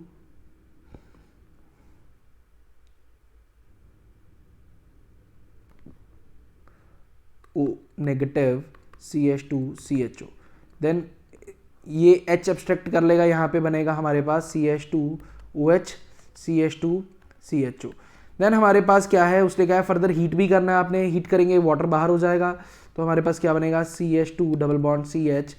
O negative CH2CHO, then ये H एब्स्ट्रैक्ट कर लेगा, यहाँ पे बनेगा हमारे पास CH2OH CH2CHO। देन हमारे पास क्या है, उसने क्या है फर्दर हीट भी करना है, आपने हीट करेंगे वाटर बाहर हो जाएगा, तो हमारे पास क्या बनेगा CH2 डबल बॉन्ड CH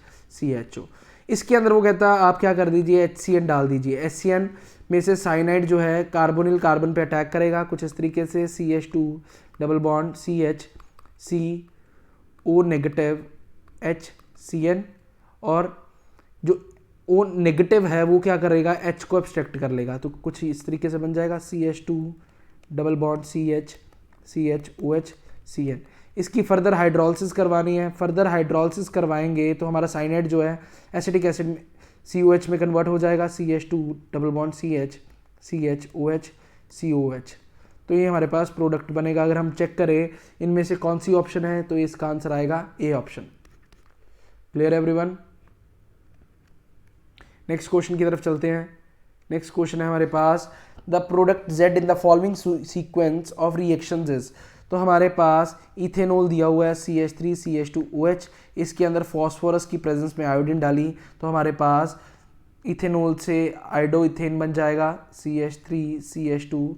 इसके अंदर वो कहता है आप क्या कर दीजिए HCN डाल दीजिए। HCN में से साइनाइड जो है कार्बोनिल कार्बन पे अटैक करेगा कुछ इस तरीके से, CH2 double bond CO negative HCN, और जो O नेगेटिव है वो क्या करेगा, H को एब्स्ट्रैक्ट कर लेगा, तो कुछ इस तरीके से बन जाएगा CH2 double bond CHOH CN। इसकी फर्दर हाइड्रोलिसिस करवानी है, फर्दर हाइड्रोलिसिस करवाएंगे तो हमारा साइनाइड जो है एसिटिक एसिड में COH में कन्वर्ट हो जाएगा, CH2 double bond CHOH COH। तो ये हमारे पास प्रोडक्ट बनेगा। अगर हम चेक करें इनमें से कौन सी ऑप्शन है, तो इसका आंसर आएगा A option. Clear everyone. Next question की तरफ चलते हैं। नेक्स्ट क्वेश्चन है हमारे पास, the product Z in the following sequence of reactions is. तो हमारे पास इथेनॉल दिया हुआ है CH3CH2OH, इसके अंदर फॉस्फोरस की प्रेजेंस में आयोडीन डाली, तो हमारे पास इथेनॉल से आयोडोइथेन बन जाएगा, CH3CH2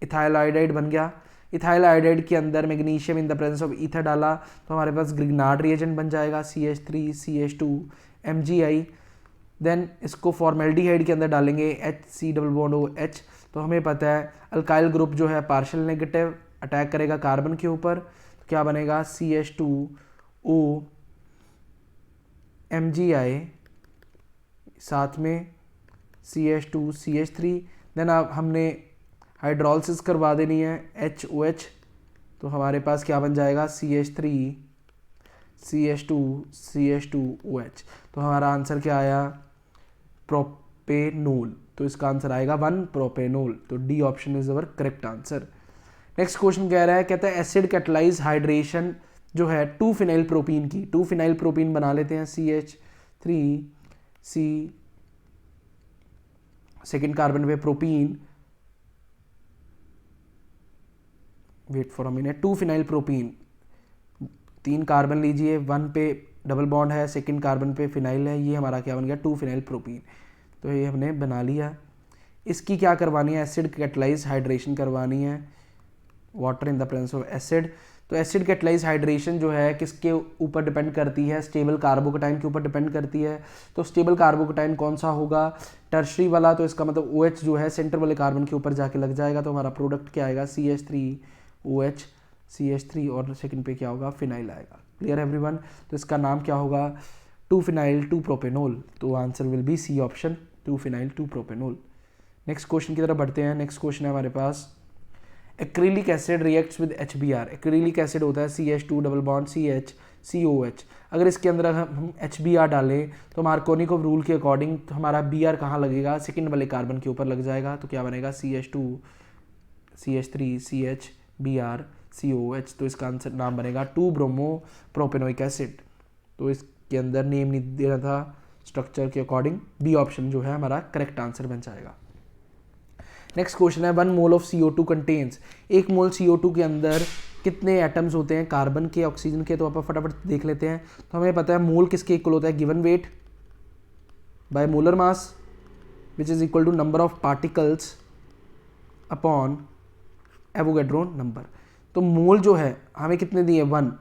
इथाइल आयोडाइड बन गया। इथाइल आयोडाइड के अंदर magnesium in the presence of ether डाला, तो हमारे पास ग्रिग्नार्ड रिएजेंट बन जाएगा, CH3CH2 MgI। देन इसको फॉर्मेल्डिहाइड के अंदर डालेंगे, HC डबल बॉन्ड OH, तो हमें पता है अल्काइल ग्रुप जो है पार्शियल नेगेटिव अटैक करेगा कार्बन के ऊपर, तो क्या बनेगा CH2O MgI, साथ में CH2 CH3। देन अब हमने हाइड्रोलिसिस करवा देनी है HOH, तो हमारे पास क्या बन जाएगा CH3 CH2 CH2OH। तो हमारा आंसर क्या आया, प्रोपेनोल। तो इसका आंसर आएगा 1 प्रोपेनोल। तो D option is our correct answer. Next question कह रहा है, कहता है एसिड कैटलाइज हाइड्रेशन जो है 2 फिनाइल प्रोपीन की, 2 फिनाइल प्रोपीन बना लेते हैं, CH3C सेकेंड कार्बन पे propene, wait for a minute, 2 phenyl propene, 3 carbon लीजिए, 1 पे डबल बॉन्ड है, सेकेंड कार्बन पे फिनाइल है, ये हमारा क्या बन गया 2 फिनाइल प्रोपीन। तो ये हमने बना लिया। इसकी क्या करवानी है, एसिड कैटलाइज हाइड्रेशन करवानी है, water in the presence of acid. तो एसिड कैटलाइज हाइड्रेशन जो है किसके ऊपर डिपेंड करती है, स्टेबल कार्बोकेटाइन के ऊपर डिपेंड करती है। तो स्टेबल कार्बोकेटाइन कौन सा होगा, टर्शरी वाला, तो इसका मतलब OH जो है सेंटर वाले कार्बन के ऊपर जाके लग जाएगा, तो हमारा प्रोडक्ट क्या आएगा CH3OH CH3, और सेकंड पे क्या होगा फिनाइल आएगा। Clear everyone. तो इसका नाम क्या होगा 2 फिनाइल 2 प्रोपेनोल। तो answer will be C option, 2 phenyl 2 propanol. Next question की तरफ बढ़ते हैं। नेक्स्ट क्वेश्चन है हमारे पास, acrylic acid reacts with HBr। Acrylic acid होता है CH2 डबल बॉन्ड CH अगर इसके अंदर हम HBr डालें तो मार्कोनिकोव रूल के अकॉर्डिंग तो हमारा Br कहाँ लगेगा, सेकंड वाले कार्बन के ऊपर लग जाएगा, तो क्या बनेगा CH2 CH3 CHBr COH। तो इसका आंसर नाम बनेगा 2 ब्रोमो प्रोपेनोइक एसिड। तो इसके अंदर नेम नहीं देना था स्ट्रक्चर के अकॉर्डिंग, B ऑप्शन जो है हमारा करेक्ट आंसर बन जाएगा। नेक्स्ट क्वेश्चन है, 1 mole of CO2 contains. 1 mole CO2 के अंदर कितने एटम्स होते हैं, कार्बन के, ऑक्सीजन के। तो आप फटाफट देख लेते हैं। तो हमें पता है मोल किसके इक्वल होता है, given weight by molar mass which is equal to number of particles upon Avogadro number. तो मोल जो है हमें कितने दिए 1,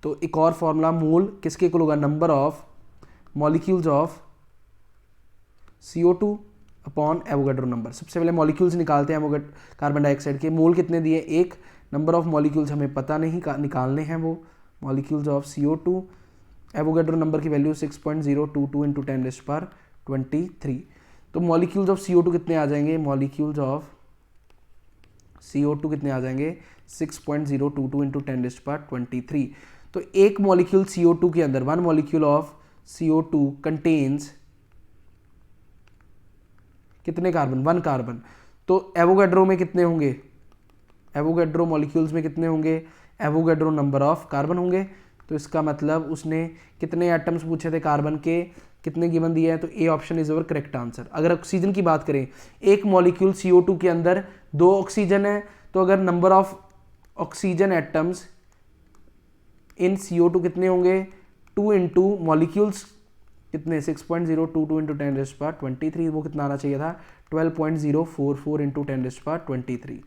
तो एक और फॉर्मूला, मोल किसके इक्वल होगा, number of molecules of CO2 upon Avogadro number. सबसे पहले मॉलिक्यूल्स निकालते हैं कार्बन डाइऑक्साइड के। मोल कितने दिए 1, नंबर ऑफ मॉलिक्यूल्स हमें पता नहीं, निकालने हैं वो molecules of CO2, Avogadro number की वैल्यू 6.022 इंटू 10⁻23। तो मॉलिक्यूल्स ऑफ CO2 कितने आ जाएंगे, मॉलिक्यूल्स ऑफ CO2 कितने आ जाएंगे 6.022 इंटू 10⁻23। तो एक मॉलिक्यूल CO2 के अंदर, one molecule of CO2 contains कितने कार्बन, 1 कार्बन। तो एवोगैड्रो में कितने होंगे, एवोगैड्रो मॉलिक्यूल्स में कितने होंगे, एवोगैड्रो नंबर ऑफ कार्बन होंगे। तो इसका मतलब उसने कितने एटम्स पूछे थे कार्बन के, कितने गिवन दिए हैं, तो ए option is our correct answer. अगर ऑक्सीजन की बात करें, एक मॉलिक्यूल CO2 के अंदर 2 ऑक्सीजन है, तो अगर number of oxygen atoms in CO2 कितने होंगे, 2 इंटू मॉलिक्यूल्स कितने 6.022 इंटू 10⁻23, वो कितना आना चाहिए था 12.044 इंटू 10⁻23।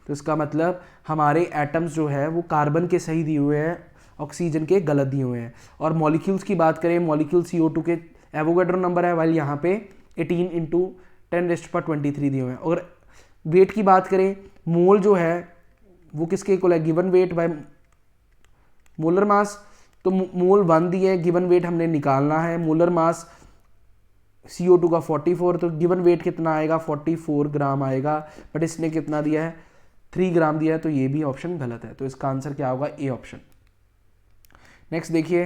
तो इसका मतलब हमारे एटम्स जो है वो कार्बन के सही दिए हुए हैं, ऑक्सीजन के गलत दिए हुए हैं। और मॉलिक्यूल्स की बात करें, मॉलिक्यूल CO2 के एवोगैड्रो नंबर है, वाइल यहाँ पे 18 इंटू 10⁻23 दिए हुए हैं। और वेट की बात करें, मोल जो है वो किसके इक्वल है, गिवन वेट बाय मोलर मास। तो मोल 1 दिए है, गिवन वेट हमने निकालना है, मोलर मास CO2 का 44, तो गिवन वेट कितना आएगा 44 ग्राम आएगा, बट इसने कितना दिया है 3 ग्राम दिया है, तो ये भी ऑप्शन गलत है। तो इसका आंसर क्या होगा, ए ऑप्शन। नेक्स्ट देखिए,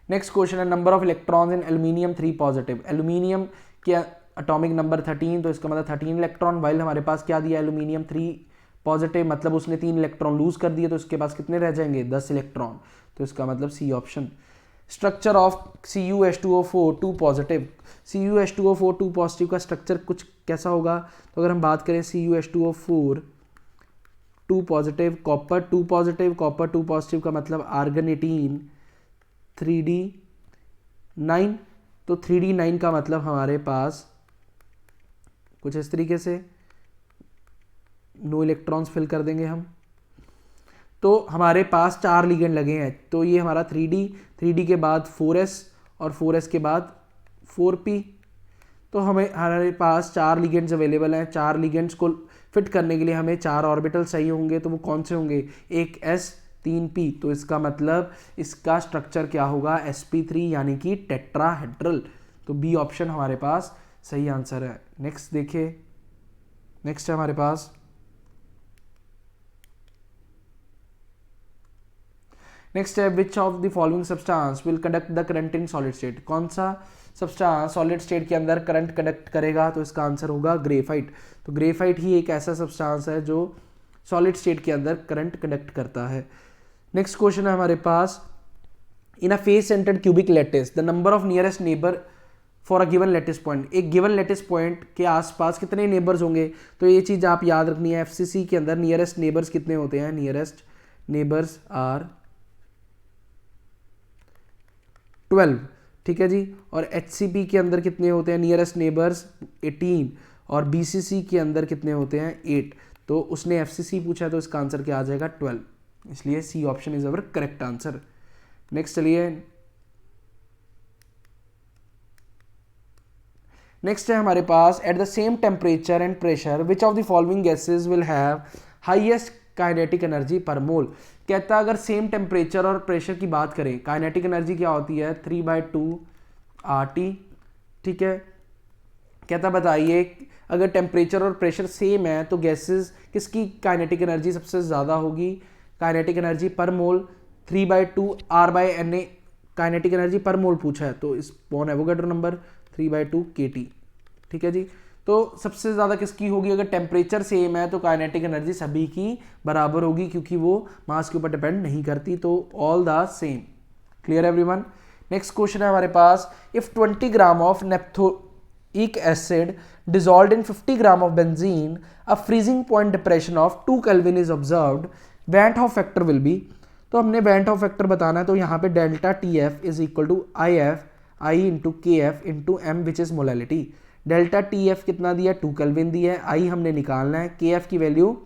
नेक्स्ट क्वेश्चन है number of electrons in aluminium 3 positive. Aluminium के एटॉमिक नंबर 13, तो इसका मतलब 13 इलेक्ट्रॉन, वाइल हमारे पास क्या दिया एल्यूमिनियम 3 पॉजिटिव, मतलब उसने 3 इलेक्ट्रॉन लूज कर दिए, तो इसके पास कितने रह जाएंगे 10 इलेक्ट्रॉन। तो इसका मतलब C option. Structure of CuH2O4 2 positive, CuH2O4 2 positive का स्ट्रक्चर कुछ कैसा होगा, तो अगर हम बात करें CuH2O4 2 positive, copper 2 positive, copper 2 positive का मतलब आर्गन 18 3D9, तो 3D9 का मतलब हमारे पास कुछ इस तरीके से नो इलेक्ट्रॉन्स फिल कर देंगे हम। तो हमारे पास 4 लिगेंड लगे हैं, तो ये हमारा 3D के बाद 4s और 4s के बाद 4p। तो हमारे पास 4 लिगेंड्स अवेलेबल हैं, 4 लिगेंड्स को फिट करने के लिए हमें 4 ऑर्बिटल चाहिए होंगे, तो वो कौन से होंगे, एक s 3p। तो इसका मतलब इसका स्ट्रक्चर क्या होगा sp3, यानी कि टेट्राहेड्रल। तो बी ऑप्शन हमारे पास सही आंसर है। नेक्स्ट देखिए, नेक्स्ट है हमारे पास नेक्स्ट है which of the following substance will conduct the current in solid state. कौन सा सब्सटेंस सॉलिड स्टेट के अंदर करंट कंडक्ट करेगा, तो इसका आंसर होगा ग्रेफाइट। तो ग्रेफाइट ही एक ऐसा सब्सटेंस है जो सॉलिड स्टेट के अंदर करंट कंडक्ट करता है। नेक्स्ट क्वेश्चन है हमारे पास, in a face centred cubic lattice the number of nearest neighbour for a given lattice point. एक गिवन लैटिस पॉइंट के आसपास कितने नेबर्स होंगे, तो ये चीज़ आप याद रखनी है। FCC के अंदर नियरेस्ट नेबर्स कितने होते हैं, नियरेस्ट नेबर्स आर 12, ठीक है जी। और HCP के अंदर कितने होते हैं नियरेस्ट नेबर्स 18, और BCC के अंदर कितने होते हैं 8। तो उसने FCC पूछा, तो इसका आंसर क्या आ जाएगा 12, इसलिए C option is our correct answer. Next चलिए, नेक्स्ट है हमारे पास, at the same temperature and pressure which of the following gases will have highest kinetic energy per mole. कहता है अगर सेम टेम्परेचर और प्रेशर की बात करें, काइनेटिक एनर्जी क्या होती है 3/2 RT, ठीक है। कहता बताइए अगर टेम्परेचर और प्रेशर सेम है तो गैसेस किसकी काइनेटिक एनर्जी सबसे ज़्यादा होगी, काइनेटिक एनर्जी पर मोल 3/2 R/Na काइनेटिक एनर्जी पर मोल पूछा है, तो इस बॉन एवोगैड्रो नंबर 3/2 kT, ठीक है जी। तो सबसे ज़्यादा किसकी होगी, अगर टेम्परेचर सेम है तो काइनेटिक एनर्जी सभी की बराबर होगी, क्योंकि वो मास के ऊपर डिपेंड नहीं करती, तो all the same. Clear everyone. Next question है हमारे पास, if 20 gram of naphthoic acid dissolved in 50 gram of benzene, a freezing point depression of 2 Kelvin is observed, Van't Hoff factor will be। तो हमने Van't Hoff factor बताना है, तो यहाँ पे delta TF is equal to I into KF into M which is molality. Delta TF कितना दिया 2 kelvin दिया है, I हमने निकालना है, KF की वैल्यू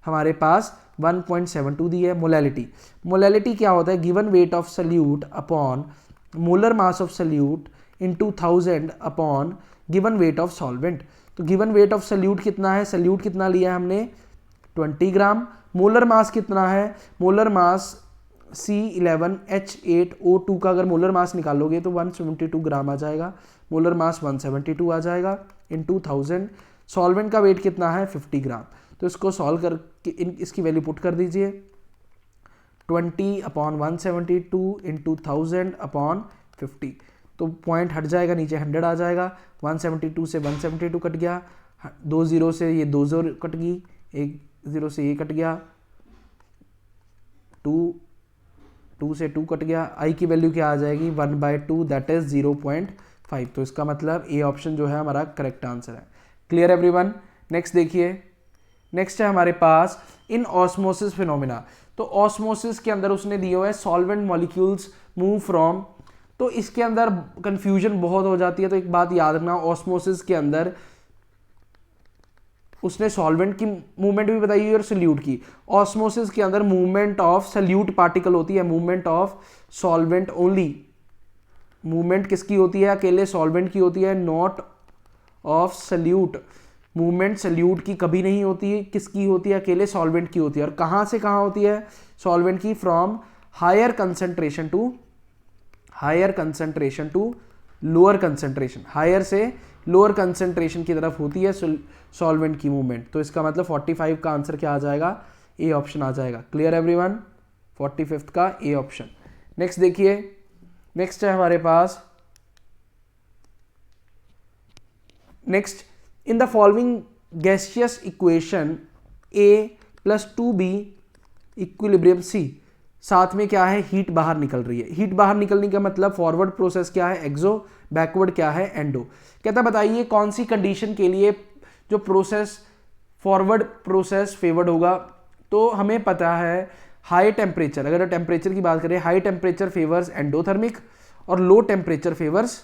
हमारे पास 1.72 दी है। मोलैलिटी क्या होता है, given weight of solute upon molar mass of solute into 1000 upon given weight of solvent. तो गिवन वेट ऑफ सल्यूट कितना है, सल्यूट कितना लिया है हमने 20 ग्राम, मोलर मास कितना है, मोलर मास C11H8O2 का अगर मोलर मास निकालोगे तो 172 ग्राम आ जाएगा, मोलर मास 172 आ जाएगा इन 2000। सॉल्वेंट का वेट कितना है 50 ग्राम। तो इसको सॉल्व करके इसकी वैल्यू पुट कर दीजिए 20/172 इंटू 1000/50। तो पॉइंट हट जाएगा, नीचे 100 आ जाएगा, 172 से 172 कट गया, 2 0 से ये 2 0 कट गई, 1 0 से ये कट गया, 2 से 2 कट गया, आई की वैल्यू क्या आ जाएगी 1/2 दैट इज 0.5। तो इसका मतलब ए ऑप्शन जो है हमारा करेक्ट आंसर है। Clear everyone. नेक्स्ट देखिए, नेक्स्ट है हमारे पास इन ऑस्मोसिस फिनोमिना। तो ऑस्मोसिस के अंदर उसने दिया हुआ है सॉल्वेंट मॉलिक्यूल्स मूव फ्रॉम, तो इसके अंदर कंफ्यूजन बहुत हो जाती है। तो एक बात याद रखना, ऑस्मोसिस के अंदर उसने सॉल्वेंट की मूवमेंट भी बताई है और सल्यूट की। ऑस्मोसिस के अंदर मूवमेंट ऑफ सल्यूट पार्टिकल होती है, movement of solvent only. Movement किसकी होती है, अकेले सॉल्वेंट की होती है, not of solute. Movement solute की कभी नहीं होती है, किसकी होती है, अकेले सॉल्वेंट की होती है। और कहां से कहां होती है सॉल्वेंट की, from higher concentration to lower concentration, higher से लोअर कंसंट्रेशन की तरफ होती है सॉल्वेंट की मूवमेंट। तो इसका मतलब 45 का आंसर क्या आ जाएगा, ए ऑप्शन आ जाएगा। क्लियर एवरीवन, 45 का ए ऑप्शन। नेक्स्ट देखिए, नेक्स्ट है हमारे पास, next in the following gaseous equation A + 2B equilibrium C, साथ में क्या है, हीट बाहर निकल रही है। हीट बाहर निकलने का मतलब फॉरवर्ड प्रोसेस क्या है, एक्सो, बैकवर्ड क्या है, एंडो। कहता बताइए कौन सी कंडीशन के लिए जो प्रोसेस फॉरवर्ड प्रोसेस फेवर्ड होगा। तो हमें पता है हाई टेम्परेचर, अगर टेम्परेचर की बात करें, हाई टेम्परेचर फेवर्स एंडोथर्मिक और लो टेम्परेचर फेवर्स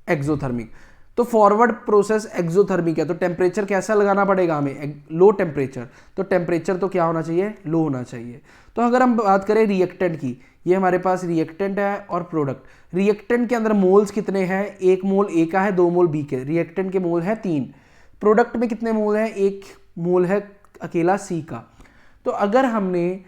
एक्सोथर्मिक। तो फॉरवर्ड प्रोसेस एक्सोथर्मिक है, तो टेम्परेचर कैसा लगाना पड़ेगा हमें, लो टेम्परेचर। तो टेम्परेचर तो क्या होना चाहिए, लो होना चाहिए। तो अगर हम बात करें रिएक्टेंट की, ये हमारे पास रिएक्टेंट है और प्रोडक्ट। रिएक्टेंट के अंदर मोल्स कितने हैं, 1 मोल ए का है, 2 मोल बी के। रिएक्टेंट के मोल है 3। प्रोडक्ट में कितने मोल हैं, 1 मोल है अकेला सी का। तो अगर हमने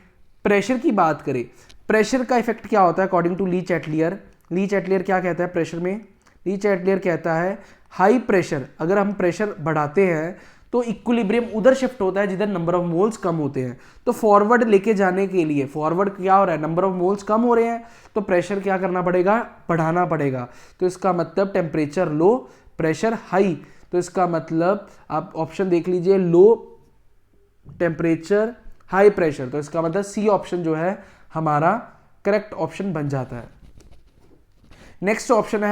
प्रेशर की बात करें, प्रेशर का इफेक्ट क्या होता है according to Le Chatelier. Le Chatelier क्या कहता है प्रेशर में, ली चैटलियर कहता है हाई प्रेशर, अगर हम प्रेशर बढ़ाते हैं तो इक्विलिब्रियम उधर शिफ्ट होता है जिधर नंबर ऑफ मोल्स कम होते हैं। तो फॉरवर्ड लेके जाने के लिए, फॉरवर्ड क्या हो रहा है, नंबर ऑफ मोल्स कम हो रहे हैं, तो प्रेशर क्या करना पड़ेगा, बढ़ाना पड़ेगा। तो इसका मतलब टेम्परेचर लो, प्रेशर हाई। तो इसका मतलब आप ऑप्शन देख लीजिए, लो टेम्परेचर हाई प्रेशर। तो इसका मतलब सी ऑप्शन जो है हमारा करेक्ट ऑप्शन बन जाता है। नेक्स्ट ऑप्शन है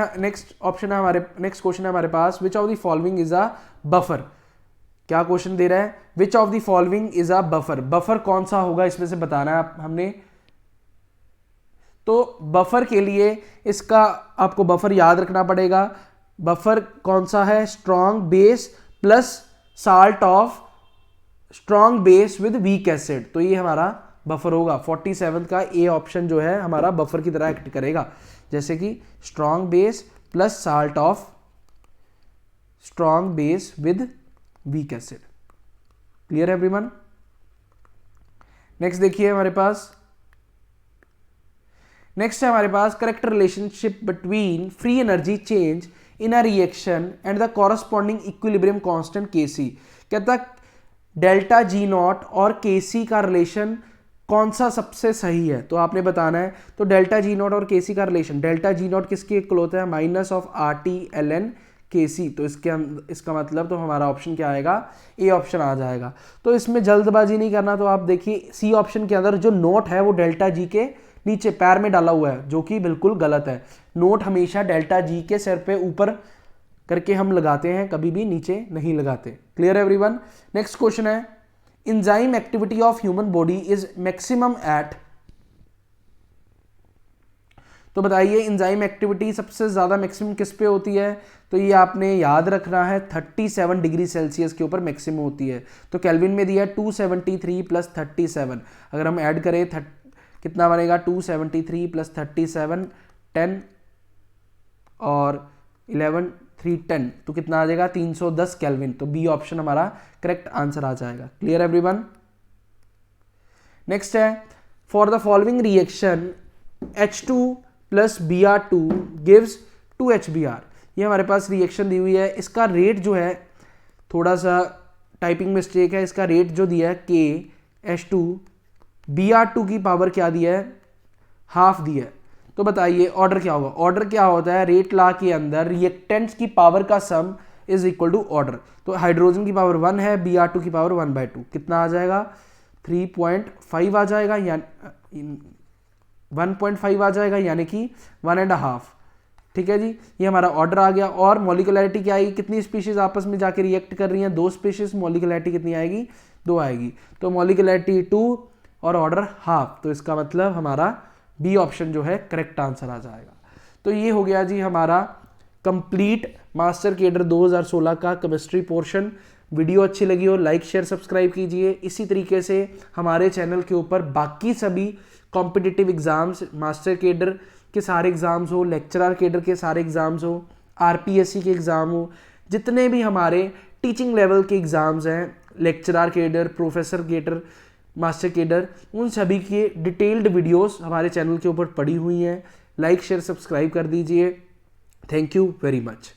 हमारे, नेक्स्ट क्वेश्चन है हमारे पास, which of the following is a buffer. क्या क्वेश्चन दे रहा है, which of the following is a buffer. Buffer कौन सा होगा इसमें से बताना है हमने। तो बफर के लिए इसका आपको बफर याद रखना पड़ेगा। बफर कौन सा है, strong base plus salt of strong base with weak acid. तो ये हमारा बफर होगा। 47 का ए ऑप्शन जो है हमारा बफर की तरह एक्ट करेगा, जैसे कि strong base plus salt of strong base with weak acid. Clear everyone. Next देखिए हमारे पास, नेक्स्ट है हमारे पास correct relationship between free energy change in a reaction and the corresponding equilibrium constant Kc। कहता डेल्टा जी नॉट और Kc का relation कौन सा सबसे सही है, तो आपने बताना है। तो डेल्टा जी नॉट और Kc का रिलेशन, डेल्टा जी नॉट किसके इक्वल होता है, minus of RT ln Kc। तो इसका मतलब तो हमारा ऑप्शन क्या आएगा, ए ऑप्शन आ जाएगा। तो इसमें जल्दबाजी नहीं करना। तो आप देखिए सी ऑप्शन के अंदर जो नोट है वो डेल्टा जी के नीचे पैर में डाला हुआ है, जो कि बिल्कुल गलत है। नोट हमेशा डेल्टा जी के सिर पे ऊपर करके हम लगाते हैं, कभी भी नीचे नहीं लगाते। Clear everyone. नेक्स्ट क्वेश्चन है, enzyme activity of human body is maximum at. तो बताइए एंजाइम एक्टिविटी सबसे ज्यादा मैक्सिमम किस पे होती है। तो ये आपने याद रखना है 37 डिग्री सेल्सियस के ऊपर मैक्सिमम होती है। तो केल्विन में दिया है 273 प्लस 37, अगर हम ऐड करें कितना बनेगा, 273 प्लस 37 10 और 11 3 10, तो कितना आ जाएगा 310 केल्विन। तो बी ऑप्शन हमारा करेक्ट आंसर आ जाएगा। Clear everyone. नेक्स्ट है for the following reaction H2 plus Br2 gives 2HBr। ये हमारे पास रिएक्शन दी हुई है, इसका रेट जो है थोड़ा सा टाइपिंग मिस्टेक है, इसका रेट जो दिया है KH2 Br2 की पावर क्या दिया है, हाफ दिया है। तो बताइए ऑर्डर क्या होगा। ऑर्डर क्या होता है, रेट लॉ के अंदर रिएक्टेंट्स की पावर का sum is equal to order. तो हाइड्रोजन की पावर 1 है, Br2 की पावर 1/2, कितना आ जाएगा 3.5 आ जाएगा, या 1.5 आ जाएगा, यानी कि 1.5। ठीक है जी, ये हमारा ऑर्डर आ गया। और मॉलिक्यूलरिटी क्या आएगी, कितनी स्पीशीज आपस में जाके रिएक्ट कर रही हैं, 2 स्पीशीज, मॉलिक्यूलरिटी कितनी आएगी 2 आएगी। तो मॉलिक्यूलरिटी 2 और ऑर्डर हाफ, तो इसका मतलब हमारा बी ऑप्शन जो है करेक्ट आंसर आ जाएगा। तो ये हो गया जी हमारा कंप्लीट मास्टर केडर 2016 का केमिस्ट्री पोर्शन। वीडियो अच्छी लगी हो लाइक शेयर सब्सक्राइब कीजिए। इसी तरीके से हमारे चैनल के ऊपर बाकी सभी कॉम्पिटिटिव एग्जाम्स, मास्टर केडर के सारे एग्जाम्स हो, लेक्चरर केडर के सारे एग्जाम्स हो, आरपीएससी के एग्जाम हो, जितने भी हमारे टीचिंग लेवल के एग्जाम्स हैं, lecturer cadre, professor cadre, master cadre, उन सभी के डिटेल्ड वीडियोस हमारे चैनल के ऊपर पड़ी हुई हैं। लाइक शेयर सब्सक्राइब कर दीजिए। Thank you very much.